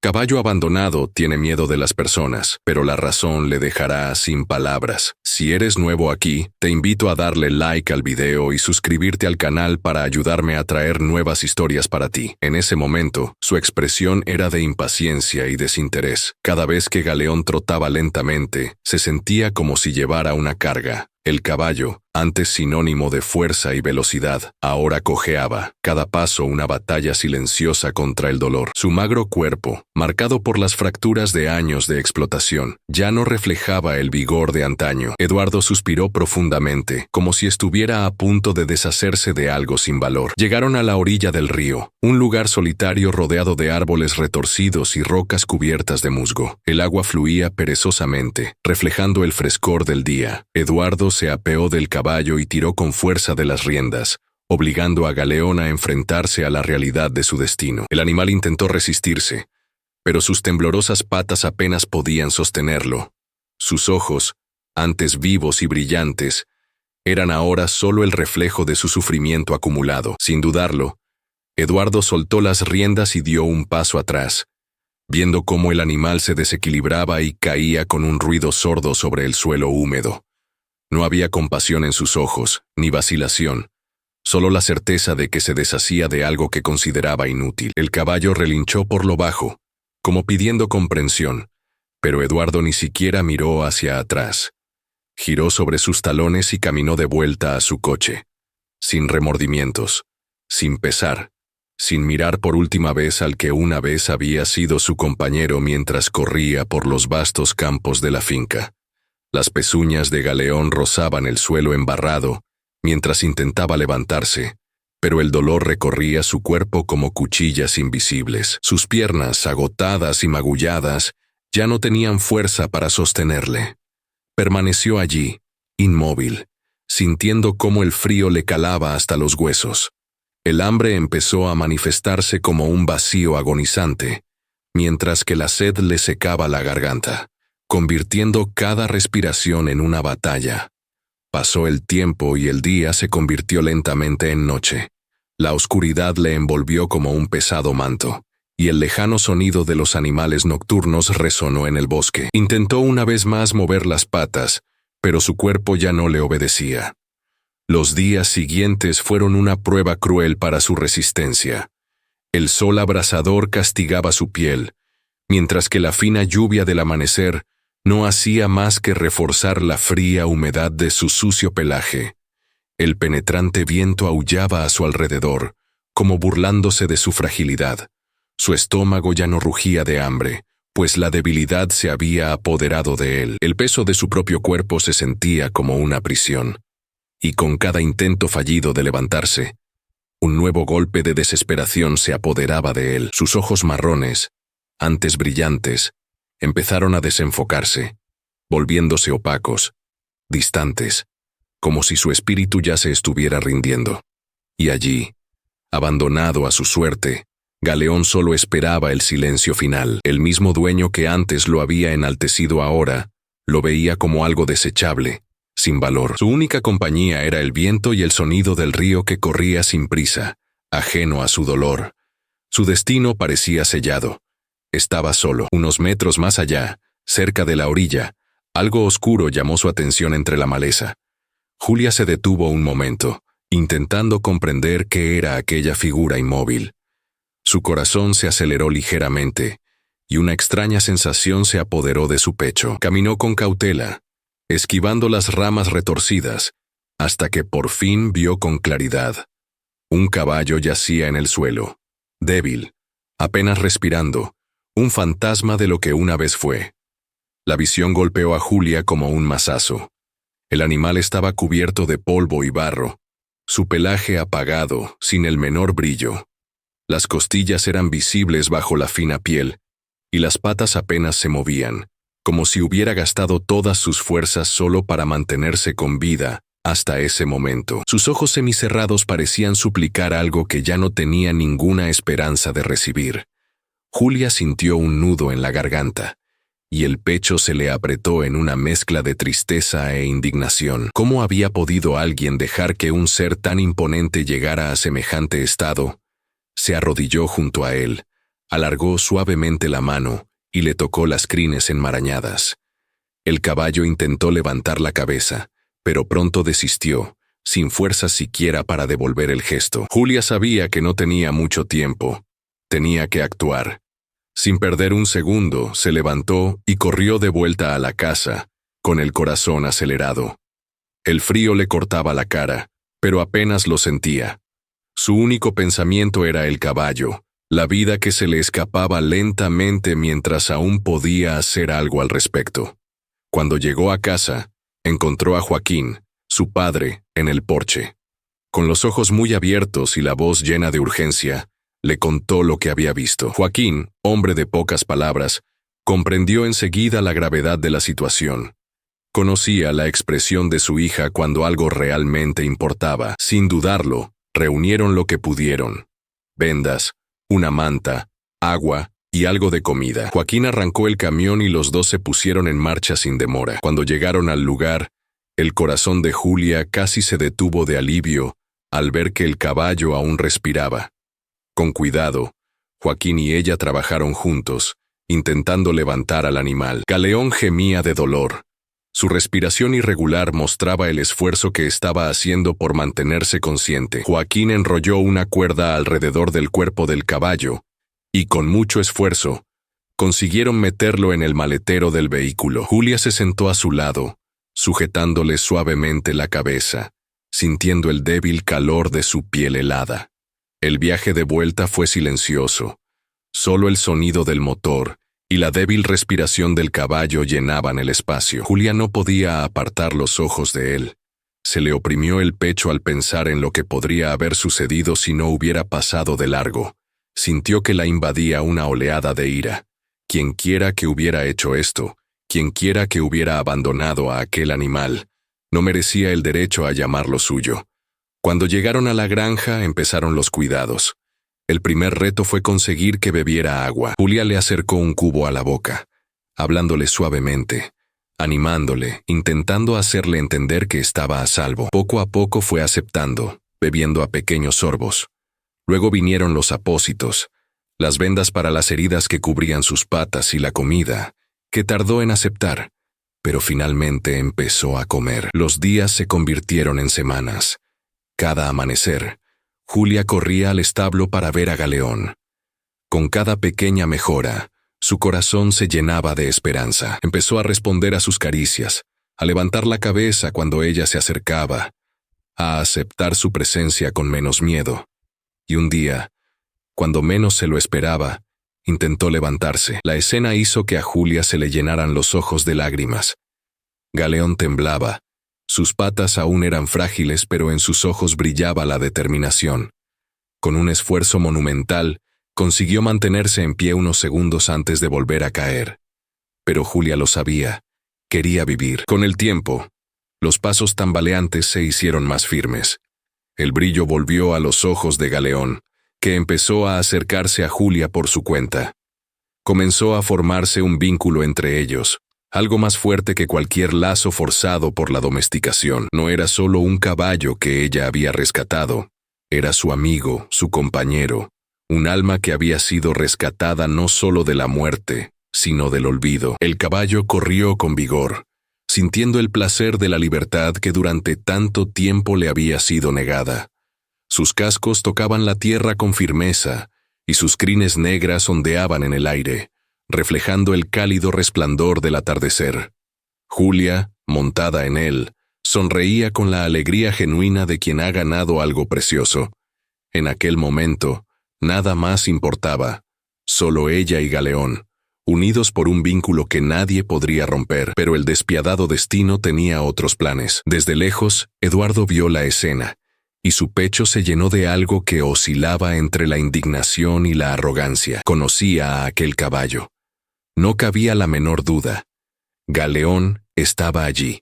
Caballo abandonado tiene miedo de las personas, pero la razón le dejará sin palabras. Si eres nuevo aquí, te invito a darle like al video y suscribirte al canal para ayudarme a traer nuevas historias para ti. En ese momento, su expresión era de impaciencia y desinterés. Cada vez que Galeón trotaba lentamente, se sentía como si llevara una carga. El caballo, antes sinónimo de fuerza y velocidad, ahora cojeaba, cada paso una batalla silenciosa contra el dolor. Su magro cuerpo, marcado por las fracturas de años de explotación, ya no reflejaba el vigor de antaño. Eduardo suspiró profundamente, como si estuviera a punto de deshacerse de algo sin valor. Llegaron a la orilla del río, un lugar solitario rodeado de árboles retorcidos y rocas cubiertas de musgo. El agua fluía perezosamente, reflejando el frescor del día. Eduardo se apeó del caballo y tiró con fuerza de las riendas, obligando a Galeón a enfrentarse a la realidad de su destino. El animal intentó resistirse, pero sus temblorosas patas apenas podían sostenerlo. Sus ojos, antes vivos y brillantes, eran ahora solo el reflejo de su sufrimiento acumulado. Sin dudarlo, Eduardo soltó las riendas y dio un paso atrás, viendo cómo el animal se desequilibraba y caía con un ruido sordo sobre el suelo húmedo. No había compasión en sus ojos, ni vacilación, solo la certeza de que se deshacía de algo que consideraba inútil. El caballo relinchó por lo bajo, como pidiendo comprensión, pero Eduardo ni siquiera miró hacia atrás. Giró sobre sus talones y caminó de vuelta a su coche, sin remordimientos, sin pesar, sin mirar por última vez al que una vez había sido su compañero mientras corría por los vastos campos de la finca. Las pezuñas de Galeón rozaban el suelo embarrado mientras intentaba levantarse, pero el dolor recorría su cuerpo como cuchillas invisibles. Sus piernas, agotadas y magulladas, ya no tenían fuerza para sostenerle. Permaneció allí, inmóvil, sintiendo cómo el frío le calaba hasta los huesos. El hambre empezó a manifestarse como un vacío agonizante, mientras que la sed le secaba la garganta, convirtiendo cada respiración en una batalla. Pasó el tiempo y el día se convirtió lentamente en noche. La oscuridad le envolvió como un pesado manto, y el lejano sonido de los animales nocturnos resonó en el bosque. Intentó una vez más mover las patas, pero su cuerpo ya no le obedecía. Los días siguientes fueron una prueba cruel para su resistencia. El sol abrasador castigaba su piel, mientras que la fina lluvia del amanecer no hacía más que reforzar la fría humedad de su sucio pelaje. El penetrante viento aullaba a su alrededor, como burlándose de su fragilidad. Su estómago ya no rugía de hambre, pues la debilidad se había apoderado de él. El peso de su propio cuerpo se sentía como una prisión, y con cada intento fallido de levantarse, un nuevo golpe de desesperación se apoderaba de él. Sus ojos marrones, antes brillantes, empezaron a desenfocarse, volviéndose opacos, distantes, como si su espíritu ya se estuviera rindiendo. Y allí, abandonado a su suerte, Galeón solo esperaba el silencio final. El mismo dueño que antes lo había enaltecido ahora, lo veía como algo desechable, sin valor. Su única compañía era el viento y el sonido del río que corría sin prisa, ajeno a su dolor. Su destino parecía sellado. Estaba solo. Unos metros más allá, cerca de la orilla, algo oscuro llamó su atención entre la maleza. Julia se detuvo un momento, intentando comprender qué era aquella figura inmóvil. Su corazón se aceleró ligeramente, y una extraña sensación se apoderó de su pecho. Caminó con cautela, esquivando las ramas retorcidas, hasta que por fin vio con claridad. Un caballo yacía en el suelo, débil, apenas respirando, un fantasma de lo que una vez fue. La visión golpeó a Julia como un mazazo. El animal estaba cubierto de polvo y barro, su pelaje apagado, sin el menor brillo. Las costillas eran visibles bajo la fina piel, y las patas apenas se movían, como si hubiera gastado todas sus fuerzas solo para mantenerse con vida hasta ese momento. Sus ojos semicerrados parecían suplicar algo que ya no tenía ninguna esperanza de recibir. Julia sintió un nudo en la garganta, y el pecho se le apretó en una mezcla de tristeza e indignación. ¿Cómo había podido alguien dejar que un ser tan imponente llegara a semejante estado? Se arrodilló junto a él, Alargó suavemente la mano y le tocó las crines enmarañadas. El caballo intentó levantar la cabeza, pero pronto desistió, sin fuerzas siquiera para devolver el gesto. Julia sabía que no tenía mucho tiempo. Tenía que actuar. Sin perder un segundo, se levantó y corrió de vuelta a la casa, con el corazón acelerado. El frío le cortaba la cara, pero apenas lo sentía. Su único pensamiento era el caballo, la vida que se le escapaba lentamente mientras aún podía hacer algo al respecto. Cuando llegó a casa, encontró a Joaquín, su padre, en el porche. Con los ojos muy abiertos y la voz llena de urgencia, le contó lo que había visto. Joaquín, hombre de pocas palabras, comprendió enseguida la gravedad de la situación. Conocía la expresión de su hija cuando algo realmente importaba. Sin dudarlo, reunieron lo que pudieron: vendas, una manta, agua y algo de comida. Joaquín arrancó el camión y los dos se pusieron en marcha sin demora. Cuando llegaron al lugar, el corazón de Julia casi se detuvo de alivio al ver que el caballo aún respiraba. Con cuidado, Joaquín y ella trabajaron juntos, intentando levantar al animal. Galeón gemía de dolor. Su respiración irregular mostraba el esfuerzo que estaba haciendo por mantenerse consciente. Joaquín enrolló una cuerda alrededor del cuerpo del caballo y, con mucho esfuerzo, consiguieron meterlo en el maletero del vehículo. Julia se sentó a su lado, sujetándole suavemente la cabeza, sintiendo el débil calor de su piel helada. El viaje de vuelta fue silencioso. Solo el sonido del motor y la débil respiración del caballo llenaban el espacio. Julia no podía apartar los ojos de él. Se le oprimió el pecho al pensar en lo que podría haber sucedido si no hubiera pasado de largo. Sintió que la invadía una oleada de ira. Quienquiera que hubiera hecho esto, quienquiera que hubiera abandonado a aquel animal, no merecía el derecho a llamarlo suyo. Cuando llegaron a la granja, empezaron los cuidados. El primer reto fue conseguir que bebiera agua. Julia le acercó un cubo a la boca, hablándole suavemente, animándole, intentando hacerle entender que estaba a salvo. Poco a poco fue aceptando, bebiendo a pequeños sorbos. Luego vinieron los apósitos, las vendas para las heridas que cubrían sus patas y la comida, que tardó en aceptar, pero finalmente empezó a comer. Los días se convirtieron en semanas. Cada amanecer, Julia corría al establo para ver a Galeón. Con cada pequeña mejora, su corazón se llenaba de esperanza. Empezó a responder a sus caricias, a levantar la cabeza cuando ella se acercaba, a aceptar su presencia con menos miedo. Y un día, cuando menos se lo esperaba, intentó levantarse. La escena hizo que a Julia se le llenaran los ojos de lágrimas. Galeón temblaba. Sus patas aún eran frágiles, pero en sus ojos brillaba la determinación. Con un esfuerzo monumental, consiguió mantenerse en pie unos segundos antes de volver a caer. Pero Julia lo sabía. Quería vivir. Con el tiempo, los pasos tambaleantes se hicieron más firmes. El brillo volvió a los ojos de Galeón, que empezó a acercarse a Julia por su cuenta. Comenzó a formarse un vínculo entre ellos, algo más fuerte que cualquier lazo forzado por la domesticación. No era solo un caballo que ella había rescatado, era su amigo, su compañero, un alma que había sido rescatada no solo de la muerte, sino del olvido. El caballo corrió con vigor, sintiendo el placer de la libertad que durante tanto tiempo le había sido negada. Sus cascos tocaban la tierra con firmeza, y sus crines negras ondeaban en el aire, reflejando el cálido resplandor del atardecer. Julia, montada en él, sonreía con la alegría genuina de quien ha ganado algo precioso. En aquel momento, nada más importaba, solo ella y Galeón, unidos por un vínculo que nadie podría romper, pero el despiadado destino tenía otros planes. Desde lejos, Eduardo vio la escena, y su pecho se llenó de algo que oscilaba entre la indignación y la arrogancia. Conocía a aquel caballo. No cabía la menor duda. Galeón estaba allí,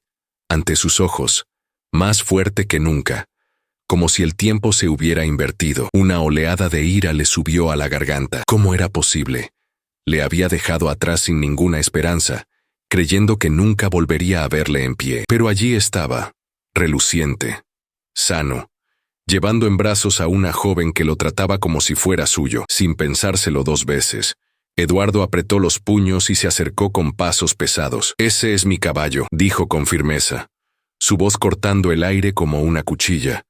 ante sus ojos, más fuerte que nunca, como si el tiempo se hubiera invertido. Una oleada de ira le subió a la garganta. ¿Cómo era posible? Le había dejado atrás sin ninguna esperanza, creyendo que nunca volvería a verle en pie. Pero allí estaba, reluciente, sano, llevando en brazos a una joven que lo trataba como si fuera suyo. Sin pensárselo 2 veces, Eduardo apretó los puños y se acercó con pasos pesados. «Ese es mi caballo», dijo con firmeza, su voz cortando el aire como una cuchilla.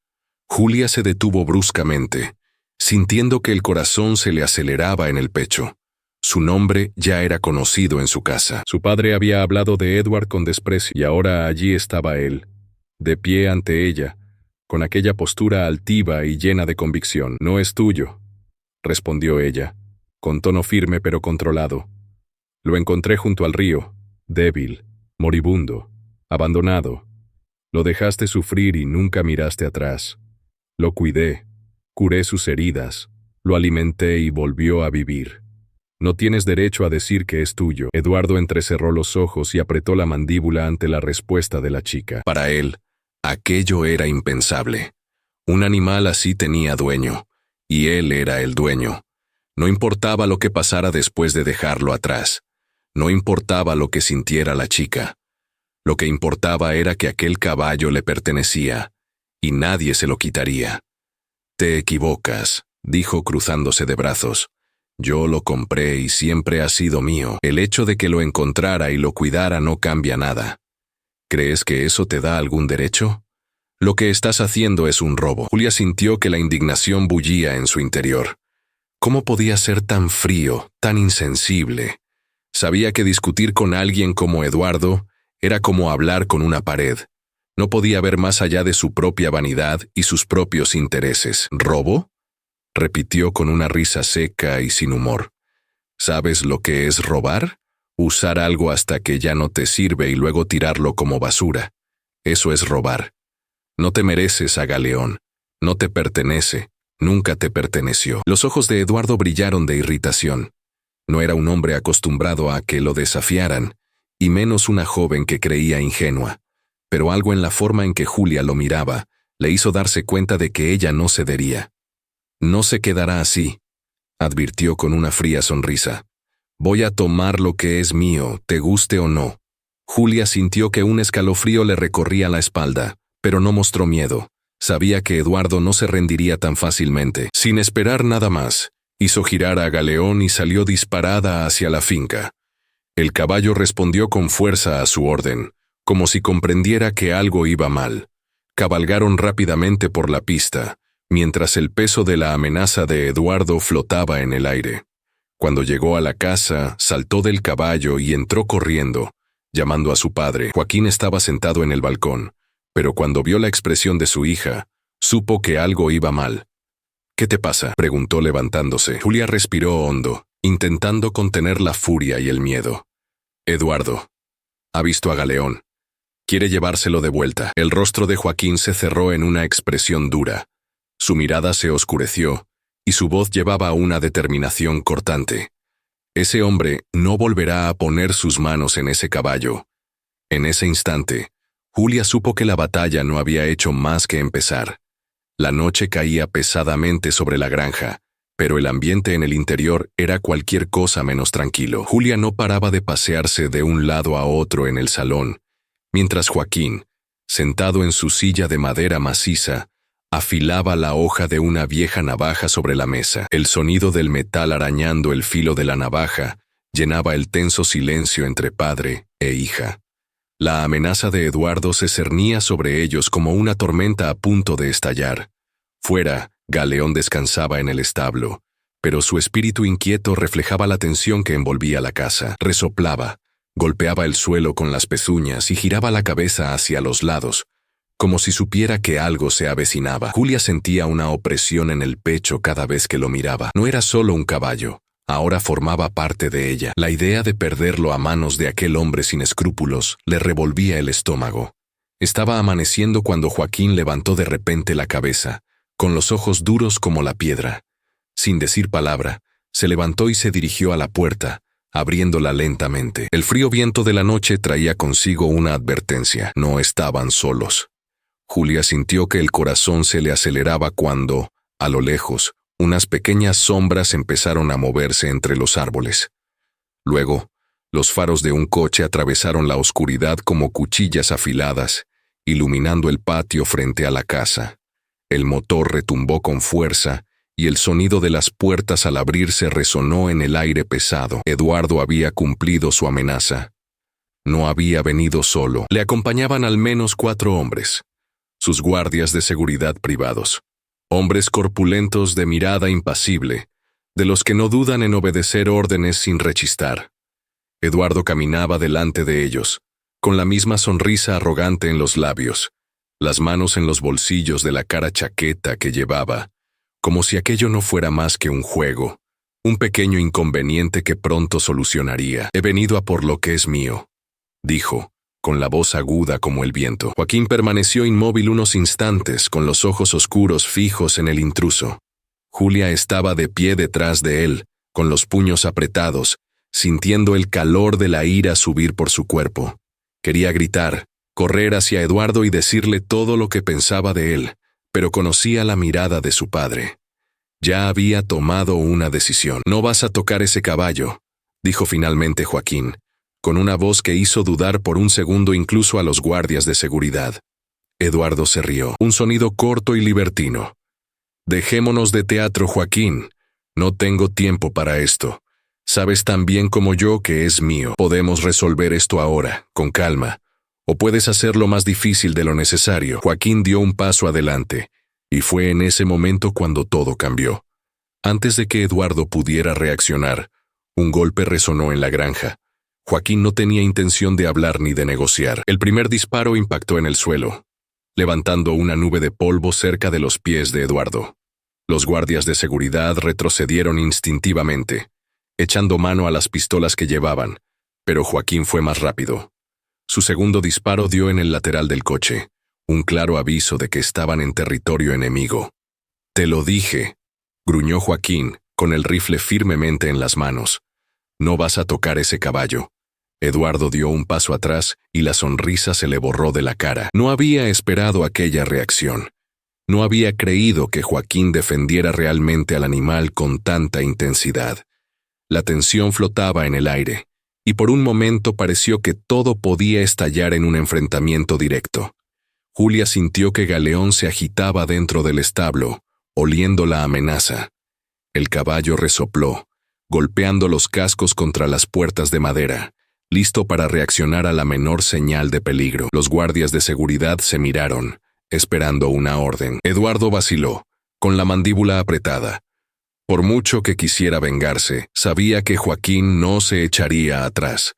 Julia se detuvo bruscamente, sintiendo que el corazón se le aceleraba en el pecho. Su nombre ya era conocido en su casa. Su padre había hablado de Edward con desprecio, y ahora allí estaba él, de pie ante ella, con aquella postura altiva y llena de convicción. «No es tuyo», respondió ella, con tono firme pero controlado. «Lo encontré junto al río, débil, moribundo, abandonado. Lo dejaste sufrir y nunca miraste atrás. Lo cuidé, curé sus heridas, lo alimenté y volvió a vivir. No tienes derecho a decir que es tuyo». Eduardo entrecerró los ojos y apretó la mandíbula ante la respuesta de la chica. Para él, aquello era impensable. Un animal así tenía dueño, y él era el dueño. No importaba lo que pasara después de dejarlo atrás. No importaba lo que sintiera la chica. Lo que importaba era que aquel caballo le pertenecía, y nadie se lo quitaría. «Te equivocas», dijo cruzándose de brazos. «Yo lo compré y siempre ha sido mío. El hecho de que lo encontrara y lo cuidara no cambia nada. ¿Crees que eso te da algún derecho? Lo que estás haciendo es un robo». Julia sintió que la indignación bullía en su interior. ¿Cómo podía ser tan frío, tan insensible? Sabía que discutir con alguien como Eduardo era como hablar con una pared. No podía ver más allá de su propia vanidad y sus propios intereses. «¿Robo?», repitió con una risa seca y sin humor. «¿Sabes lo que es robar? Usar algo hasta que ya no te sirve y luego tirarlo como basura. Eso es robar. No te mereces a Galeón. No te pertenece. Nunca te perteneció». Los ojos de Eduardo brillaron de irritación. No era un hombre acostumbrado a que lo desafiaran, y menos una joven que creía ingenua. Pero algo en la forma en que Julia lo miraba le hizo darse cuenta de que ella no cedería. «No se quedará así», advirtió con una fría sonrisa. «Voy a tomar lo que es mío, te guste o no». Julia sintió que un escalofrío le recorría la espalda, pero no mostró miedo. Sabía que Eduardo no se rendiría tan fácilmente. Sin esperar nada más, hizo girar a Galeón y salió disparada hacia la finca. El caballo respondió con fuerza a su orden, como si comprendiera que algo iba mal. Cabalgaron rápidamente por la pista, mientras el peso de la amenaza de Eduardo flotaba en el aire. Cuando llegó a la casa, saltó del caballo y entró corriendo, llamando a su padre. Joaquín estaba sentado en el balcón, pero cuando vio la expresión de su hija, supo que algo iba mal. «¿Qué te pasa?», preguntó levantándose. Julia respiró hondo, intentando contener la furia y el miedo. «Eduardo ha visto a Galeón. Quiere llevárselo de vuelta». El rostro de Joaquín se cerró en una expresión dura. Su mirada se oscureció, y su voz llevaba una determinación cortante. «Ese hombre no volverá a poner sus manos en ese caballo». En ese instante, Julia supo que la batalla no había hecho más que empezar. La noche caía pesadamente sobre la granja, pero el ambiente en el interior era cualquier cosa menos tranquilo. Julia no paraba de pasearse de un lado a otro en el salón, mientras Joaquín, sentado en su silla de madera maciza, afilaba la hoja de una vieja navaja sobre la mesa. El sonido del metal arañando el filo de la navaja llenaba el tenso silencio entre padre e hija. La amenaza de Eduardo se cernía sobre ellos como una tormenta a punto de estallar. Fuera, Galeón descansaba en el establo, pero su espíritu inquieto reflejaba la tensión que envolvía la casa. Resoplaba, golpeaba el suelo con las pezuñas y giraba la cabeza hacia los lados, como si supiera que algo se avecinaba. Julia sentía una opresión en el pecho cada vez que lo miraba. No era solo un caballo, ahora formaba parte de ella. La idea de perderlo a manos de aquel hombre sin escrúpulos le revolvía el estómago. Estaba amaneciendo cuando Joaquín levantó de repente la cabeza, con los ojos duros como la piedra. Sin decir palabra, se levantó y se dirigió a la puerta, abriéndola lentamente. El frío viento de la noche traía consigo una advertencia. No estaban solos. Julia sintió que el corazón se le aceleraba cuando, a lo lejos, unas pequeñas sombras empezaron a moverse entre los árboles. Luego, los faros de un coche atravesaron la oscuridad como cuchillas afiladas, iluminando el patio frente a la casa. El motor retumbó con fuerza y el sonido de las puertas al abrirse resonó en el aire pesado. Eduardo había cumplido su amenaza. No había venido solo. Le acompañaban al menos 4 hombres, sus guardias de seguridad privados. Hombres corpulentos de mirada impasible, de los que no dudan en obedecer órdenes sin rechistar. Eduardo caminaba delante de ellos, con la misma sonrisa arrogante en los labios, las manos en los bolsillos de la cara chaqueta que llevaba, como si aquello no fuera más que un juego, un pequeño inconveniente que pronto solucionaría. «He venido a por lo que es mío», dijo, con la voz aguda como el viento. Joaquín permaneció inmóvil unos instantes, con los ojos oscuros fijos en el intruso. Julia estaba de pie detrás de él, con los puños apretados, sintiendo el calor de la ira subir por su cuerpo. Quería gritar, correr hacia Eduardo y decirle todo lo que pensaba de él, pero conocía la mirada de su padre. Ya había tomado una decisión. «No vas a tocar ese caballo», dijo finalmente Joaquín, con una voz que hizo dudar por un segundo incluso a los guardias de seguridad. Eduardo se rió, un sonido corto y libertino. «Dejémonos de teatro, Joaquín. No tengo tiempo para esto. Sabes tan bien como yo que es mío. Podemos resolver esto ahora, con calma. O puedes hacerlo más difícil de lo necesario». Joaquín dio un paso adelante, y fue en ese momento cuando todo cambió. Antes de que Eduardo pudiera reaccionar, un golpe resonó en la granja. Joaquín no tenía intención de hablar ni de negociar. El primer disparo impactó en el suelo, levantando una nube de polvo cerca de los pies de Eduardo. Los guardias de seguridad retrocedieron instintivamente, echando mano a las pistolas que llevaban, pero Joaquín fue más rápido. Su segundo disparo dio en el lateral del coche, un claro aviso de que estaban en territorio enemigo. «Te lo dije», gruñó Joaquín, con el rifle firmemente en las manos. «No vas a tocar ese caballo». Eduardo dio un paso atrás y la sonrisa se le borró de la cara. No había esperado aquella reacción. No había creído que Joaquín defendiera realmente al animal con tanta intensidad. La tensión flotaba en el aire, y por un momento pareció que todo podía estallar en un enfrentamiento directo. Julia sintió que Galeón se agitaba dentro del establo, oliendo la amenaza. El caballo resopló, golpeando los cascos contra las puertas de madera, listo para reaccionar a la menor señal de peligro. Los guardias de seguridad se miraron, esperando una orden. Eduardo vaciló, con la mandíbula apretada. Por mucho que quisiera vengarse, sabía que Joaquín no se echaría atrás.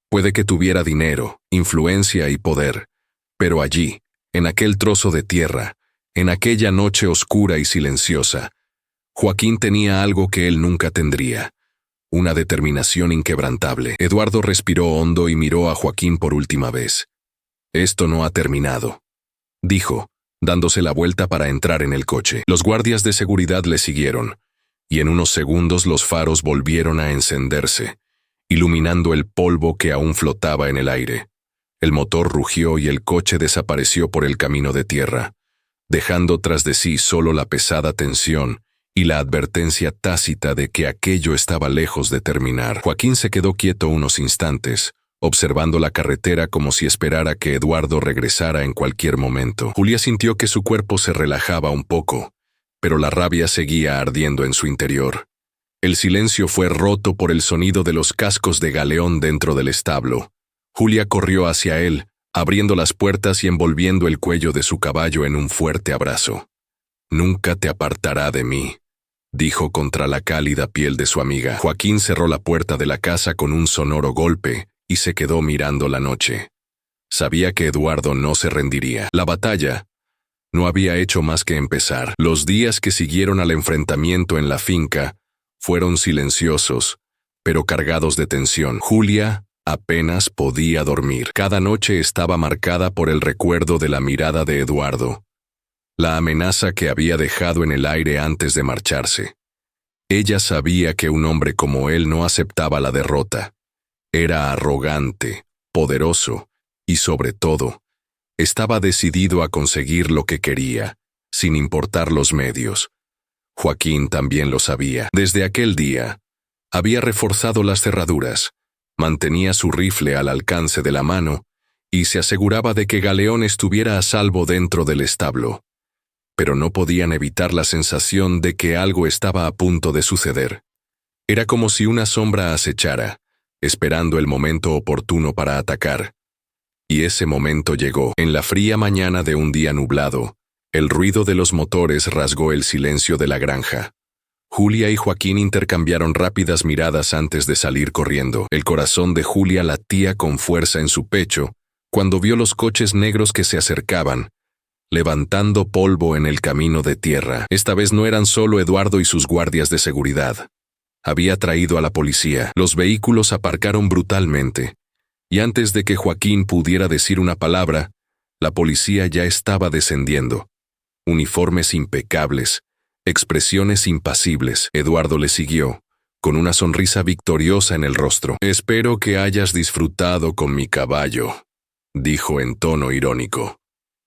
Puede que tuviera dinero, influencia y poder, pero allí, en aquel trozo de tierra, en aquella noche oscura y silenciosa, Joaquín tenía algo que él nunca tendría. Una determinación inquebrantable. Eduardo respiró hondo y miró a Joaquín por última vez. «Esto no ha terminado», dijo, dándose la vuelta para entrar en el coche. Los guardias de seguridad le siguieron, y en unos segundos los faros volvieron a encenderse, iluminando el polvo que aún flotaba en el aire. El motor rugió y el coche desapareció por el camino de tierra, dejando tras de sí solo la pesada tensión y la advertencia tácita de que aquello estaba lejos de terminar. Joaquín se quedó quieto unos instantes, observando la carretera como si esperara que Eduardo regresara en cualquier momento. Julia sintió que su cuerpo se relajaba un poco, pero la rabia seguía ardiendo en su interior. El silencio fue roto por el sonido de los cascos de Galeón dentro del establo. Julia corrió hacia él, abriendo las puertas y envolviendo el cuello de su caballo en un fuerte abrazo. «Nunca te apartará de mí», dijo contra la cálida piel de su amiga. Joaquín cerró la puerta de la casa con un sonoro golpe y se quedó mirando la noche. Sabía que Eduardo no se rendiría. La batalla no había hecho más que empezar. Los días que siguieron al enfrentamiento en la finca fueron silenciosos, pero cargados de tensión. Julia apenas podía dormir. Cada noche estaba marcada por el recuerdo de la mirada de Eduardo, la amenaza que había dejado en el aire antes de marcharse. Ella sabía que un hombre como él no aceptaba la derrota. Era arrogante, poderoso y, sobre todo, estaba decidido a conseguir lo que quería, sin importar los medios. Joaquín también lo sabía. Desde aquel día, había reforzado las cerraduras, mantenía su rifle al alcance de la mano y se aseguraba de que Galeón estuviera a salvo dentro del establo. pero no podían evitar la sensación de que algo estaba a punto de suceder. Era como si una sombra acechara, esperando el momento oportuno para atacar. Y ese momento llegó. En la fría mañana de un día nublado, el ruido de los motores rasgó el silencio de la granja. Julia y Joaquín intercambiaron rápidas miradas antes de salir corriendo. El corazón de Julia latía con fuerza en su pecho cuando vio los coches negros que se acercaban, levantando polvo en el camino de tierra. Esta vez no eran solo Eduardo y sus guardias de seguridad. Había traído a la policía. Los vehículos aparcaron brutalmente, y antes de que Joaquín pudiera decir una palabra, la policía ya estaba descendiendo. Uniformes impecables, expresiones impasibles. Eduardo le siguió, con una sonrisa victoriosa en el rostro. «Espero que hayas disfrutado con mi caballo», dijo en tono irónico.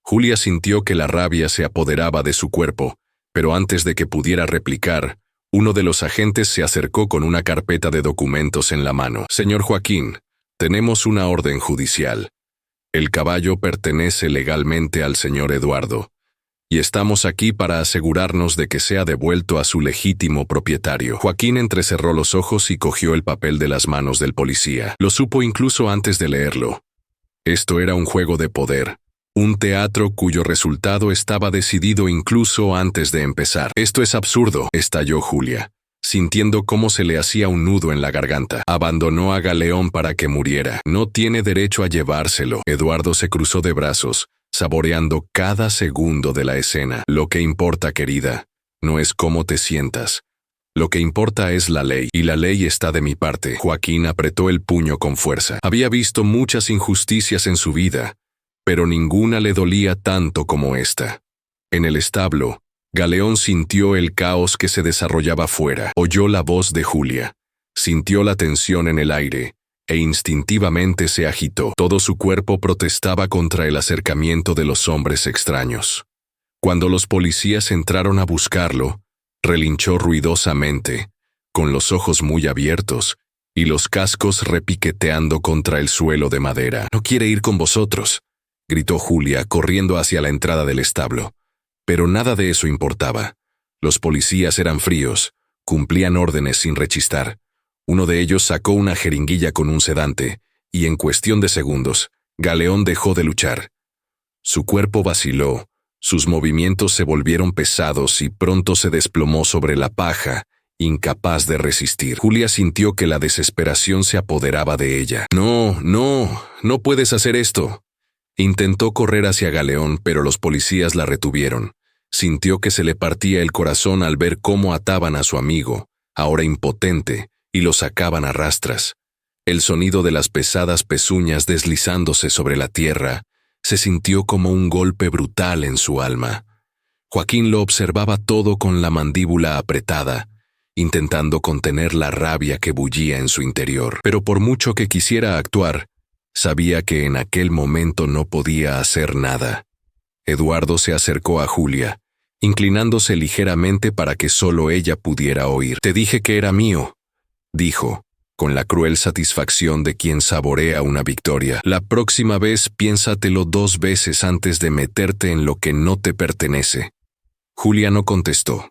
Julia sintió que la rabia se apoderaba de su cuerpo, pero antes de que pudiera replicar, uno de los agentes se acercó con una carpeta de documentos en la mano. «Señor Joaquín, tenemos una orden judicial. El caballo pertenece legalmente al señor Eduardo, y estamos aquí para asegurarnos de que sea devuelto a su legítimo propietario». Joaquín entrecerró los ojos y cogió el papel de las manos del policía. Lo supo incluso antes de leerlo. Esto era un juego de poder, un teatro cuyo resultado estaba decidido incluso antes de empezar. «Esto es absurdo», estalló Julia, sintiendo cómo se le hacía un nudo en la garganta. «Abandonó a Galeón para que muriera. No tiene derecho a llevárselo». Eduardo se cruzó de brazos, saboreando cada segundo de la escena. «Lo que importa, querida, no es cómo te sientas. Lo que importa es la ley, y la ley está de mi parte». Joaquín apretó el puño con fuerza. Había visto muchas injusticias en su vida, pero ninguna le dolía tanto como esta. En el establo, Galeón sintió el caos que se desarrollaba fuera. Oyó la voz de Julia, sintió la tensión en el aire, e instintivamente se agitó. Todo su cuerpo protestaba contra el acercamiento de los hombres extraños. Cuando los policías entraron a buscarlo, relinchó ruidosamente, con los ojos muy abiertos y los cascos repiqueteando contra el suelo de madera. «No quiere ir con vosotros», gritó Julia, corriendo hacia la entrada del establo. Pero nada de eso importaba. Los policías eran fríos, cumplían órdenes sin rechistar. Uno de ellos sacó una jeringuilla con un sedante, y en cuestión de segundos, Galeón dejó de luchar. Su cuerpo vaciló, sus movimientos se volvieron pesados y pronto se desplomó sobre la paja, incapaz de resistir. Julia sintió que la desesperación se apoderaba de ella. «No, no puedes hacer esto». Intentó correr hacia Galeón, pero los policías la retuvieron. Sintió que se le partía el corazón al ver cómo ataban a su amigo, ahora impotente, y lo sacaban a rastras. El sonido de las pesadas pezuñas deslizándose sobre la tierra se sintió como un golpe brutal en su alma. Joaquín lo observaba todo con la mandíbula apretada, intentando contener la rabia que bullía en su interior. Pero por mucho que quisiera actuar, sabía que en aquel momento no podía hacer nada. Eduardo se acercó a Julia, inclinándose ligeramente para que solo ella pudiera oír. «Te dije que era mío», dijo, con la cruel satisfacción de quien saborea una victoria. «La próxima vez piénsatelo 2 veces antes de meterte en lo que no te pertenece». Julia no contestó.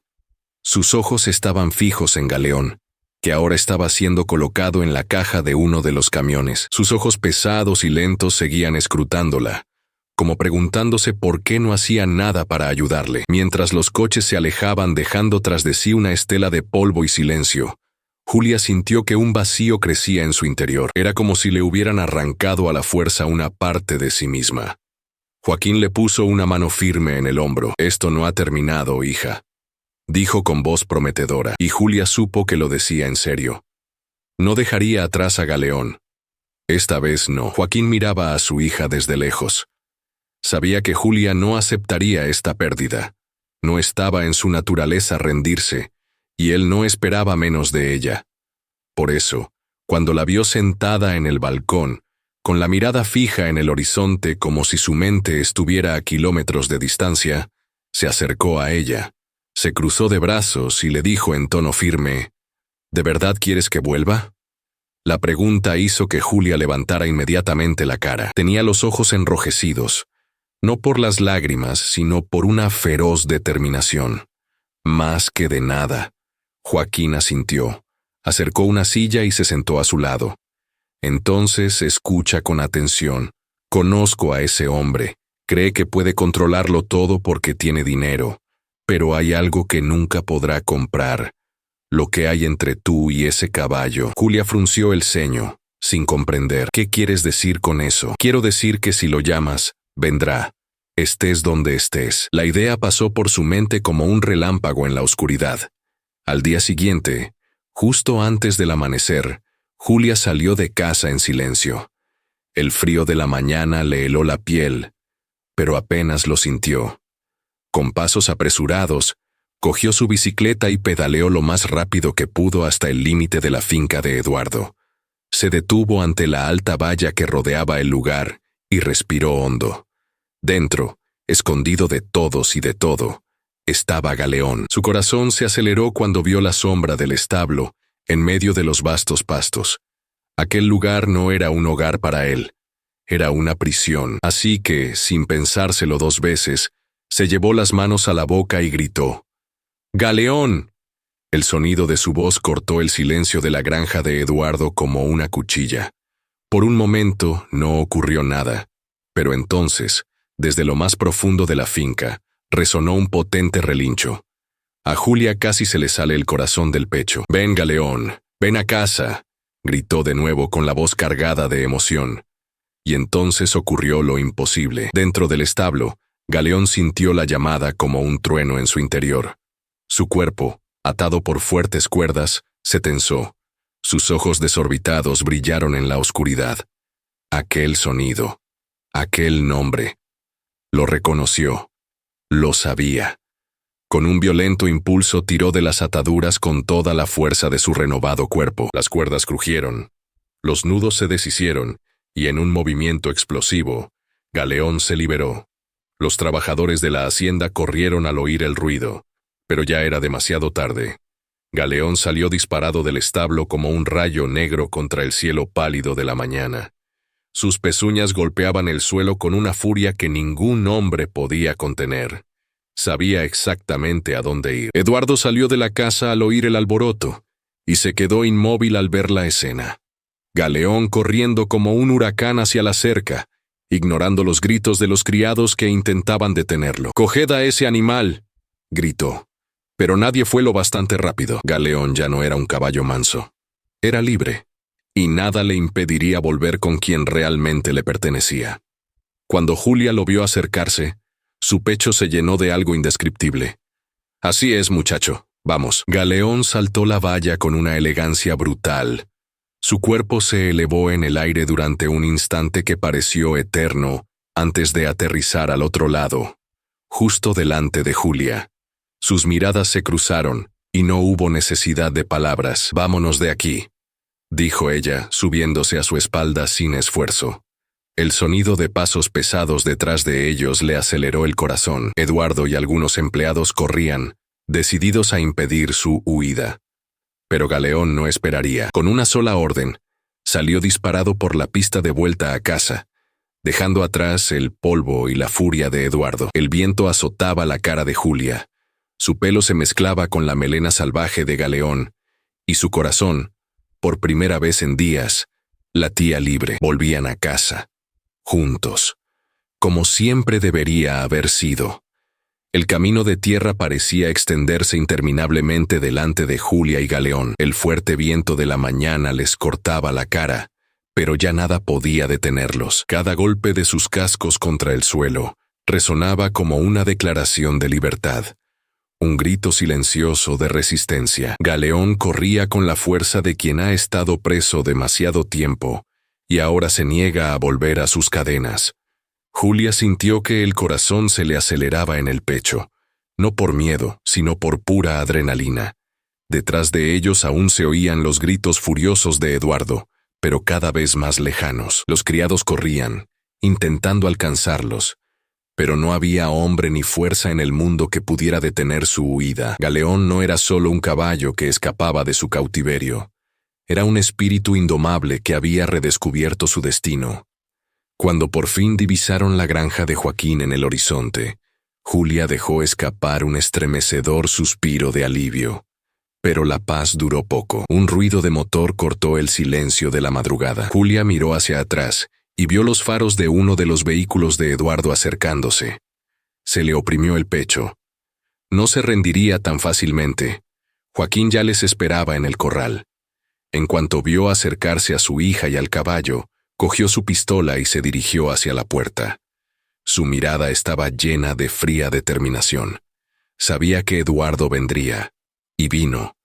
Sus ojos estaban fijos en Galeón, que ahora estaba siendo colocado en la caja de uno de los camiones. Sus ojos pesados y lentos seguían escrutándola, como preguntándose por qué no hacía nada para ayudarle. Mientras los coches se alejaban dejando tras de sí una estela de polvo y silencio, Julia sintió que un vacío crecía en su interior. Era como si le hubieran arrancado a la fuerza una parte de sí misma. Joaquín le puso una mano firme en el hombro. «Esto no ha terminado, hija», dijo con voz prometedora, y Julia supo que lo decía en serio. No dejaría atrás a Galeón. Esta vez no. Joaquín miraba a su hija desde lejos. Sabía que Julia no aceptaría esta pérdida. No estaba en su naturaleza rendirse, y él no esperaba menos de ella. Por eso, cuando la vio sentada en el balcón, con la mirada fija en el horizonte como si su mente estuviera a kilómetros de distancia, se acercó a ella, se cruzó de brazos y le dijo en tono firme: «¿De verdad quieres que vuelva?». La pregunta hizo que Julia levantara inmediatamente la cara. Tenía los ojos enrojecidos. no por las lágrimas, sino por una feroz determinación. Más que de nada. Joaquín asintió, acercó una silla y se sentó a su lado. Entonces escucha con atención. Conozco a ese hombre. Cree que puede controlarlo todo porque tiene dinero. Pero hay algo que nunca podrá comprar. Lo que hay entre tú y ese caballo. Julia frunció el ceño, sin comprender. ¿Qué quieres decir con eso? Quiero decir que si lo llamas, vendrá. Estés donde estés. La idea pasó por su mente como un relámpago en la oscuridad. Al día siguiente, justo antes del amanecer, Julia salió de casa en silencio. El frío de la mañana le heló la piel, pero apenas lo sintió. Con pasos apresurados, cogió su bicicleta y pedaleó lo más rápido que pudo hasta el límite de la finca de Eduardo. Se detuvo ante la alta valla que rodeaba el lugar y respiró hondo. Dentro, escondido de todos y de todo, estaba Galeón. Su corazón se aceleró cuando vio la sombra del establo en medio de los vastos pastos. Aquel lugar no era un hogar para él, era una prisión. Así que, sin pensárselo dos veces, se llevó las manos a la boca y gritó: ¡Galeón! El sonido de su voz cortó el silencio de la granja de Eduardo como una cuchilla. Por un momento no ocurrió nada, pero entonces, desde lo más profundo de la finca, resonó un potente relincho. A Julia casi se le sale el corazón del pecho. «Ven, Galeón, ven a casa», gritó de nuevo con la voz cargada de emoción. Y entonces ocurrió lo imposible. Dentro del establo, Galeón sintió la llamada como un trueno en su interior. Su cuerpo, atado por fuertes cuerdas, se tensó. Sus ojos desorbitados brillaron en la oscuridad. Aquel sonido, aquel nombre. Lo reconoció. Lo sabía. Con un violento impulso tiró de las ataduras con toda la fuerza de su renovado cuerpo. Las cuerdas crujieron. Los nudos se deshicieron, y en un movimiento explosivo, Galeón se liberó. Los trabajadores de la hacienda corrieron al oír el ruido, pero ya era demasiado tarde. Galeón salió disparado del establo como un rayo negro contra el cielo pálido de la mañana. Sus pezuñas golpeaban el suelo con una furia que ningún hombre podía contener. Sabía exactamente a dónde ir. Eduardo salió de la casa al oír el alboroto, y se quedó inmóvil al ver la escena. Galeón corriendo como un huracán hacia la cerca, ignorando los gritos de los criados que intentaban detenerlo. «¡Coged a ese animal!», gritó. Pero nadie fue lo bastante rápido. Galeón ya no era un caballo manso. Era libre, y nada le impediría volver con quien realmente le pertenecía. Cuando Julia lo vio acercarse, su pecho se llenó de algo indescriptible. «Así es, muchacho, vamos». Galeón saltó la valla con una elegancia brutal. Su cuerpo se elevó en el aire durante un instante que pareció eterno, antes de aterrizar al otro lado, justo delante de Julia. Sus miradas se cruzaron, y no hubo necesidad de palabras. «Vámonos de aquí», dijo ella, subiéndose a su espalda sin esfuerzo. El sonido de pasos pesados detrás de ellos le aceleró el corazón. Eduardo y algunos empleados corrían, decididos a impedir su huida. Pero Galeón no esperaría. Con una sola orden, salió disparado por la pista de vuelta a casa, dejando atrás el polvo y la furia de Eduardo. El viento azotaba la cara de Julia. Su pelo se mezclaba con la melena salvaje de Galeón, y su corazón, por primera vez en días, latía libre. Volvían a casa, juntos, como siempre debería haber sido. El camino de tierra parecía extenderse interminablemente delante de Julia y Galeón. El fuerte viento de la mañana les cortaba la cara, pero ya nada podía detenerlos. Cada golpe de sus cascos contra el suelo resonaba como una declaración de libertad. Un grito silencioso de resistencia. Galeón corría con la fuerza de quien ha estado preso demasiado tiempo y ahora se niega a volver a sus cadenas. Julia sintió que el corazón se le aceleraba en el pecho, no por miedo, sino por pura adrenalina. Detrás de ellos aún se oían los gritos furiosos de Eduardo, pero cada vez más lejanos. Los criados corrían, intentando alcanzarlos, pero no había hombre ni fuerza en el mundo que pudiera detener su huida. Galeón no era solo un caballo que escapaba de su cautiverio. Era un espíritu indomable que había redescubierto su destino. Cuando por fin divisaron la granja de Joaquín en el horizonte, Julia dejó escapar un estremecedor suspiro de alivio. Pero la paz duró poco. Un ruido de motor cortó el silencio de la madrugada. Julia miró hacia atrás y vio los faros de uno de los vehículos de Eduardo acercándose. Se le oprimió el pecho. No se rendiría tan fácilmente. Joaquín ya les esperaba en el corral. En cuanto vio acercarse a su hija y al caballo, cogió su pistola y se dirigió hacia la puerta. Su mirada estaba llena de fría determinación. Sabía que Eduardo vendría. Y vino.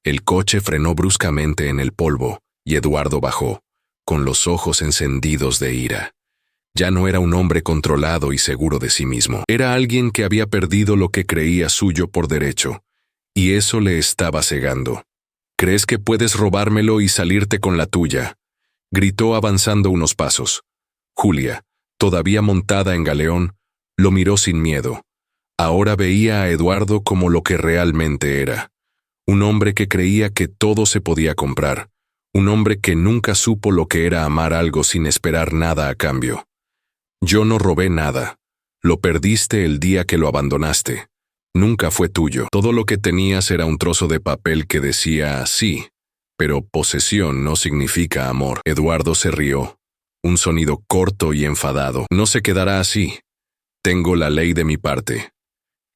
El coche frenó bruscamente en el polvo, y Eduardo bajó, con los ojos encendidos de ira. Ya no era un hombre controlado y seguro de sí mismo. Era alguien que había perdido lo que creía suyo por derecho, y eso le estaba cegando. «¿Crees que puedes robármelo y salirte con la tuya?», gritó avanzando unos pasos. Julia, todavía montada en Galeón, lo miró sin miedo. Ahora veía a Eduardo como lo que realmente era. Un hombre que creía que todo se podía comprar. Un hombre que nunca supo lo que era amar algo sin esperar nada a cambio. «Yo no robé nada. Lo perdiste el día que lo abandonaste. Nunca fue tuyo. Todo lo que tenías era un trozo de papel que decía sí, pero posesión no significa amor». Eduardo se rió. Un sonido corto y enfadado. «No se quedará así. Tengo la ley de mi parte.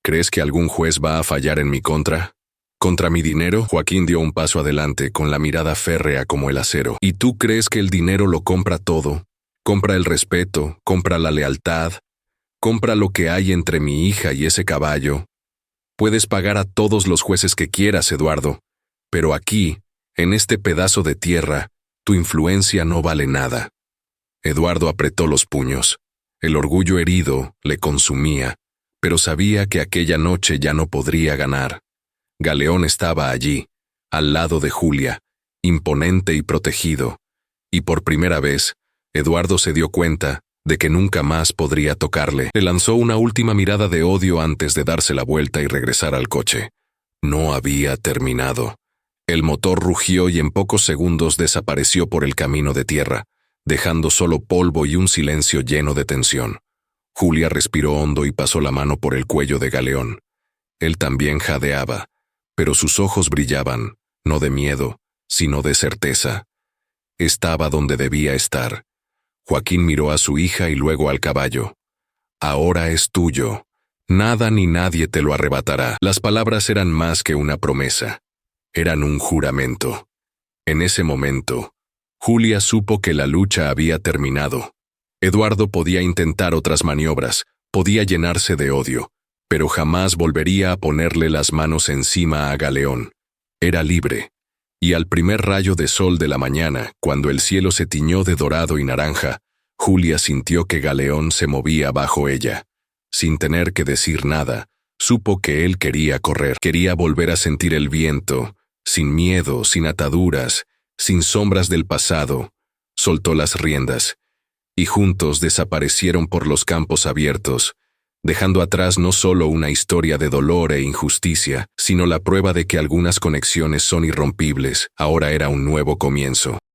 ¿Crees que algún juez va a fallar en mi contra? ¿Contra mi dinero?» Joaquín dio un paso adelante con la mirada férrea como el acero. «¿Y tú crees que el dinero lo compra todo? Compra el respeto, compra la lealtad, compra lo que hay entre mi hija y ese caballo. Puedes pagar a todos los jueces que quieras, Eduardo, pero aquí, en este pedazo de tierra, tu influencia no vale nada». Eduardo apretó los puños. El orgullo herido le consumía, pero sabía que aquella noche ya no podría ganar. Galeón estaba allí, al lado de Julia, imponente y protegido, y por primera vez, Eduardo se dio cuenta de que nunca más podría tocarle. Le lanzó una última mirada de odio antes de darse la vuelta y regresar al coche. No había terminado. El motor rugió y en pocos segundos desapareció por el camino de tierra, dejando solo polvo y un silencio lleno de tensión. Julia respiró hondo y pasó la mano por el cuello de Galeón. Él también jadeaba, pero sus ojos brillaban, no de miedo, sino de certeza. Estaba donde debía estar. Joaquín miró a su hija y luego al caballo. «Ahora es tuyo. Nada ni nadie te lo arrebatará». Las palabras eran más que una promesa. Eran un juramento. En ese momento, Julia supo que la lucha había terminado. Eduardo podía intentar otras maniobras, podía llenarse de odio, pero jamás volvería a ponerle las manos encima a Galeón. Era libre. Y al primer rayo de sol de la mañana, cuando el cielo se tiñó de dorado y naranja, Julia sintió que Galeón se movía bajo ella. Sin tener que decir nada, supo que él quería correr, quería volver a sentir el viento, sin miedo, sin ataduras, sin sombras del pasado. Soltó las riendas, y juntos desaparecieron por los campos abiertos, dejando atrás no solo una historia de dolor e injusticia, sino la prueba de que algunas conexiones son irrompibles. Ahora era un nuevo comienzo.